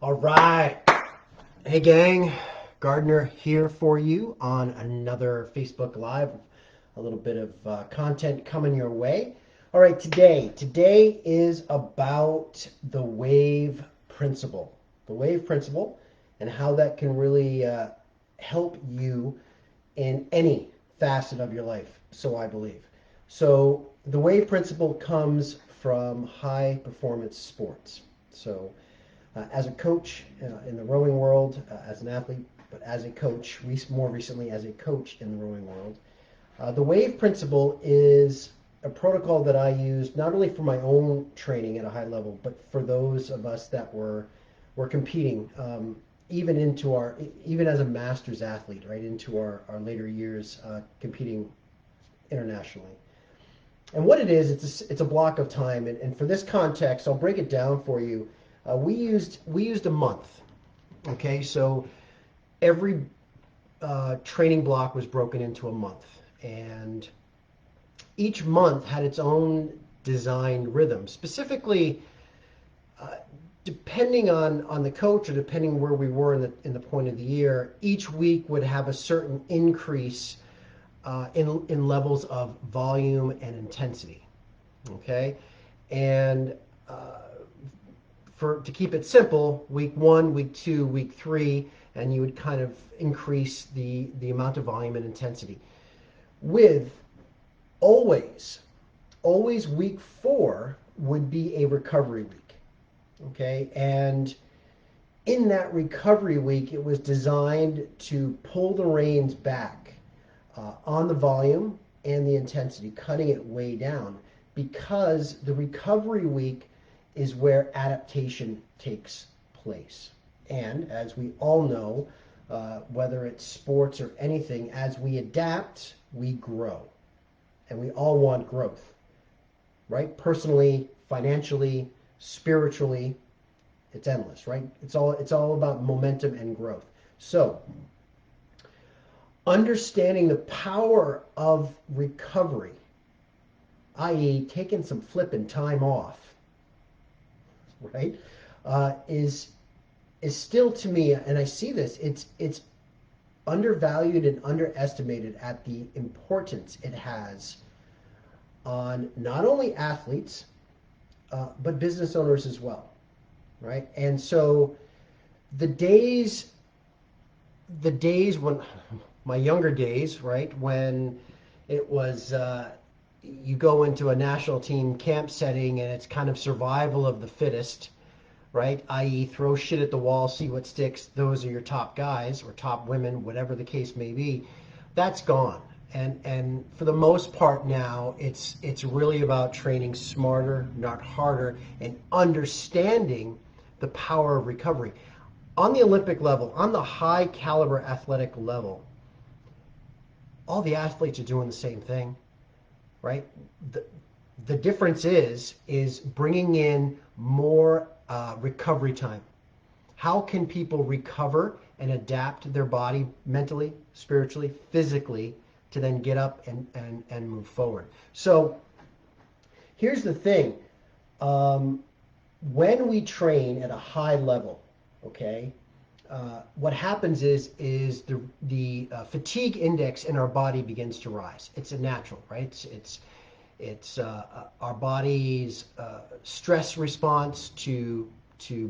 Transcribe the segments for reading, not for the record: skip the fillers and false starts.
All right. Hey, gang. Gardner here for you on another Facebook Live. A little bit of content coming your way. All right, today is about the wave principle. The wave principle and how that can really help you in any facet of your life, so I believe. So, the wave principle comes from high performance sports. So, as a coach in the rowing world, as an athlete, but as a coach, more recently as a coach in the rowing world. The WAVE principle is a protocol that I use not only for my own training at a high level, but for those of us that were competing, even as a masters athlete, right into our later years competing internationally. And what it is, it's a block of time. And for this context, I'll break it down for you. We used a month. Okay, so every training block was broken into a month, and each month had its own designed rhythm. Specifically, uh, depending on the coach or depending where we were in the point of the year, each week would have a certain increase in levels of volume and intensity. Okay, and to keep it simple, week 1, week 2, week 3, and you would kind of increase the amount of volume and intensity. With always, always week 4 would be a recovery week. Okay, and in that recovery week, it was designed to pull the reins back on the volume and the intensity, cutting it way down, because the recovery week is where adaptation takes place. And as we all know, whether it's sports or anything, as we adapt, we grow. And we all want growth, right? Personally, financially, spiritually, it's endless, right? It's all about momentum and growth. So, understanding the power of recovery, i.e., taking some flipping time off, right, is still to me, and I see this, it's undervalued and underestimated at the importance it has on not only athletes but business owners as well, right? And so the days, the days when my younger days, right, when it was you go into a national team camp setting and it's kind of survival of the fittest, right? I.e., throw shit at the wall, see what sticks. Those are your top guys or top women, whatever the case may be. That's gone. And for the most part now, it's really about training smarter, not harder, and understanding the power of recovery. On the Olympic level, on the high caliber athletic level, all the athletes are doing the same thing, right? The, the difference is bringing in more recovery time. How can people recover and adapt their body mentally, spiritually, physically to then get up and move forward? So here's the thing. Um, when we train at a high level, okay, what happens is the fatigue index in our body begins to rise. It's a natural, right? It's our body's stress response to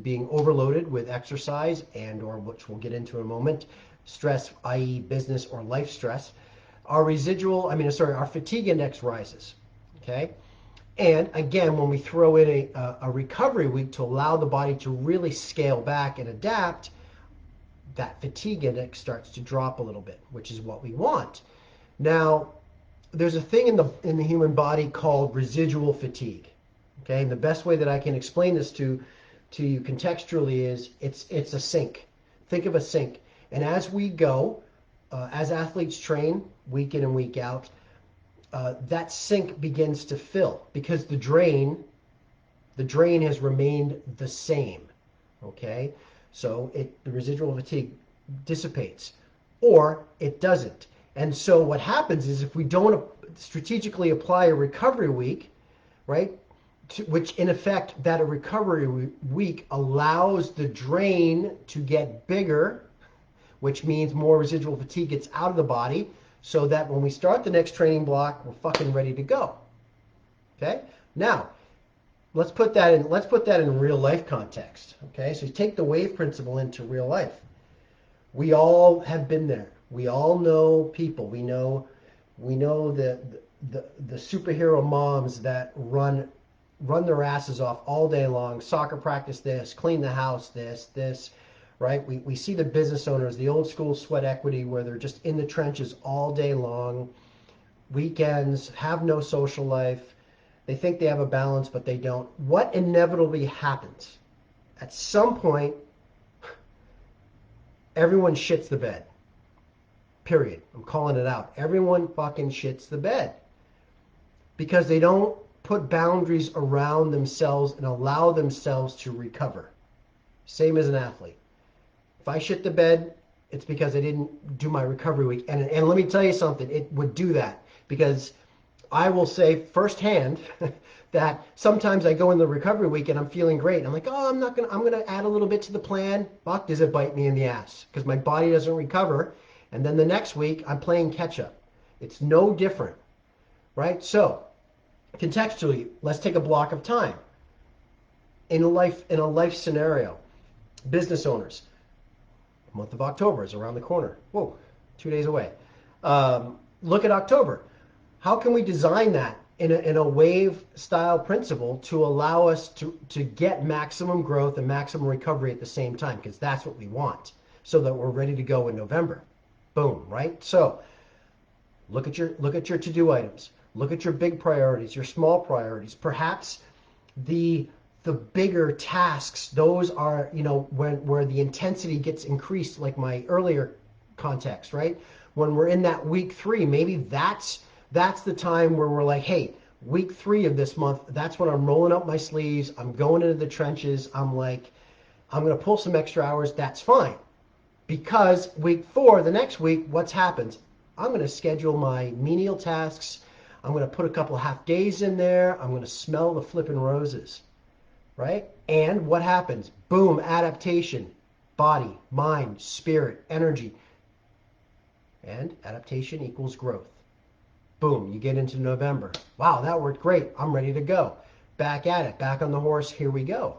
being overloaded with exercise and or which we'll get into in a moment, stress, i.e., business or life stress. Our fatigue index rises. Okay. And again, when we throw in a recovery week to allow the body to really scale back and adapt, that fatigue index starts to drop a little bit, which is what we want. Now, there's a thing in the human body called residual fatigue. Okay, and the best way that I can explain this to you contextually is it's a sink. Think of a sink, and as we go, as athletes train week in and week out, that sink begins to fill because the drain has remained the same. Okay, so the residual fatigue dissipates, or it doesn't. And so what happens is if we don't strategically apply a recovery week, right, which in effect, that a recovery week allows the drain to get bigger, which means more residual fatigue gets out of the body, so that when we start the next training block, we're fucking ready to go. Okay? Now, let's put that in real life context. Okay? So you take the wave principle into real life. We all have been there. We all know people. We know the superhero moms that run their asses off all day long, soccer practice this, clean the house this, right? We see the business owners, the old school sweat equity, where they're just in the trenches all day long, weekends, have no social life. They think they have a balance, but they don't. What inevitably happens? At some point, everyone shits the bed. Period. I'm calling it out. Everyone fucking shits the bed. Because they don't put boundaries around themselves and allow themselves to recover. Same as an athlete. If I shit the bed, it's because I didn't do my recovery week. And let me tell you something, it would do that. Because I will say firsthand that sometimes I go in the recovery week and I'm feeling great. And I'm like, oh, I'm going to add a little bit to the plan. Fuck, does it bite me in the ass? Because my body doesn't recover. And then the next week, I'm playing catch up. It's no different, right? So, contextually, let's take a block of time. In a life scenario, business owners, month of October is around the corner. Whoa, 2 days away. Look at October. How can we design that in a wave style principle to allow us to get maximum growth and maximum recovery at the same time? Because that's what we want, so that we're ready to go in November. Boom, right? So look at your to-do items. Look at your big priorities, your small priorities. Perhaps the bigger tasks, those are, where the intensity gets increased, like my earlier context, right? When we're in that week 3, maybe that's the time where we're like, hey, week 3 of this month, that's when I'm rolling up my sleeves, I'm going into the trenches, I'm going to pull some extra hours, that's fine. Because week 4, the next week, what's happened? I'm going to schedule my menial tasks. I'm going to put a couple half days in there. I'm going to smell the flippin' roses, right? And what happens? Boom, adaptation, body, mind, spirit, energy. And adaptation equals growth. Boom, you get into November. Wow, that worked great. I'm ready to go. Back at it, back on the horse, here we go.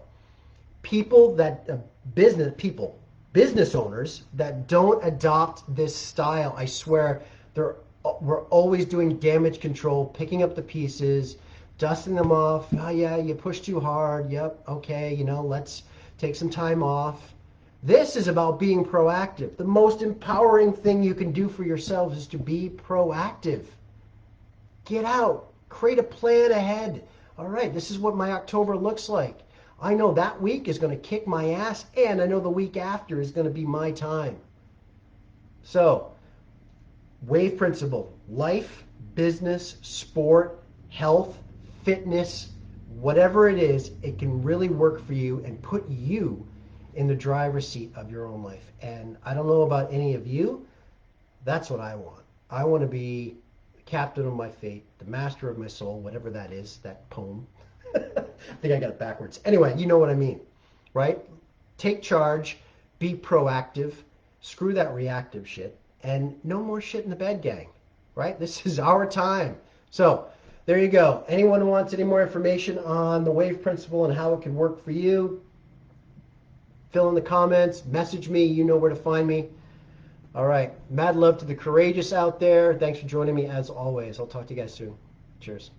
Business owners that don't adopt this style, I swear, we're always doing damage control, picking up the pieces, dusting them off. Oh yeah, you pushed too hard. Yep, okay, let's take some time off. This is about being proactive. The most empowering thing you can do for yourselves is to be proactive. Get out, create a plan ahead. All right, this is what my October looks like. I know that week is going to kick my ass, and I know the week after is going to be my time. So, wave principle, life, business, sport, health, fitness, whatever it is, it can really work for you and put you in the driver's seat of your own life. And I don't know about any of you, that's what I want. I want to be the captain of my fate, the master of my soul, whatever that is, that poem. I think I got it backwards. Anyway, you know what I mean, right? Take charge, be proactive, screw that reactive shit, and no more shit in the bed, gang, right? This is our time. So there you go. Anyone who wants any more information on the wave principle and how it can work for you, fill in the comments, message me, you know where to find me. All right, mad love to the courageous out there. Thanks for joining me as always. I'll talk to you guys soon. Cheers.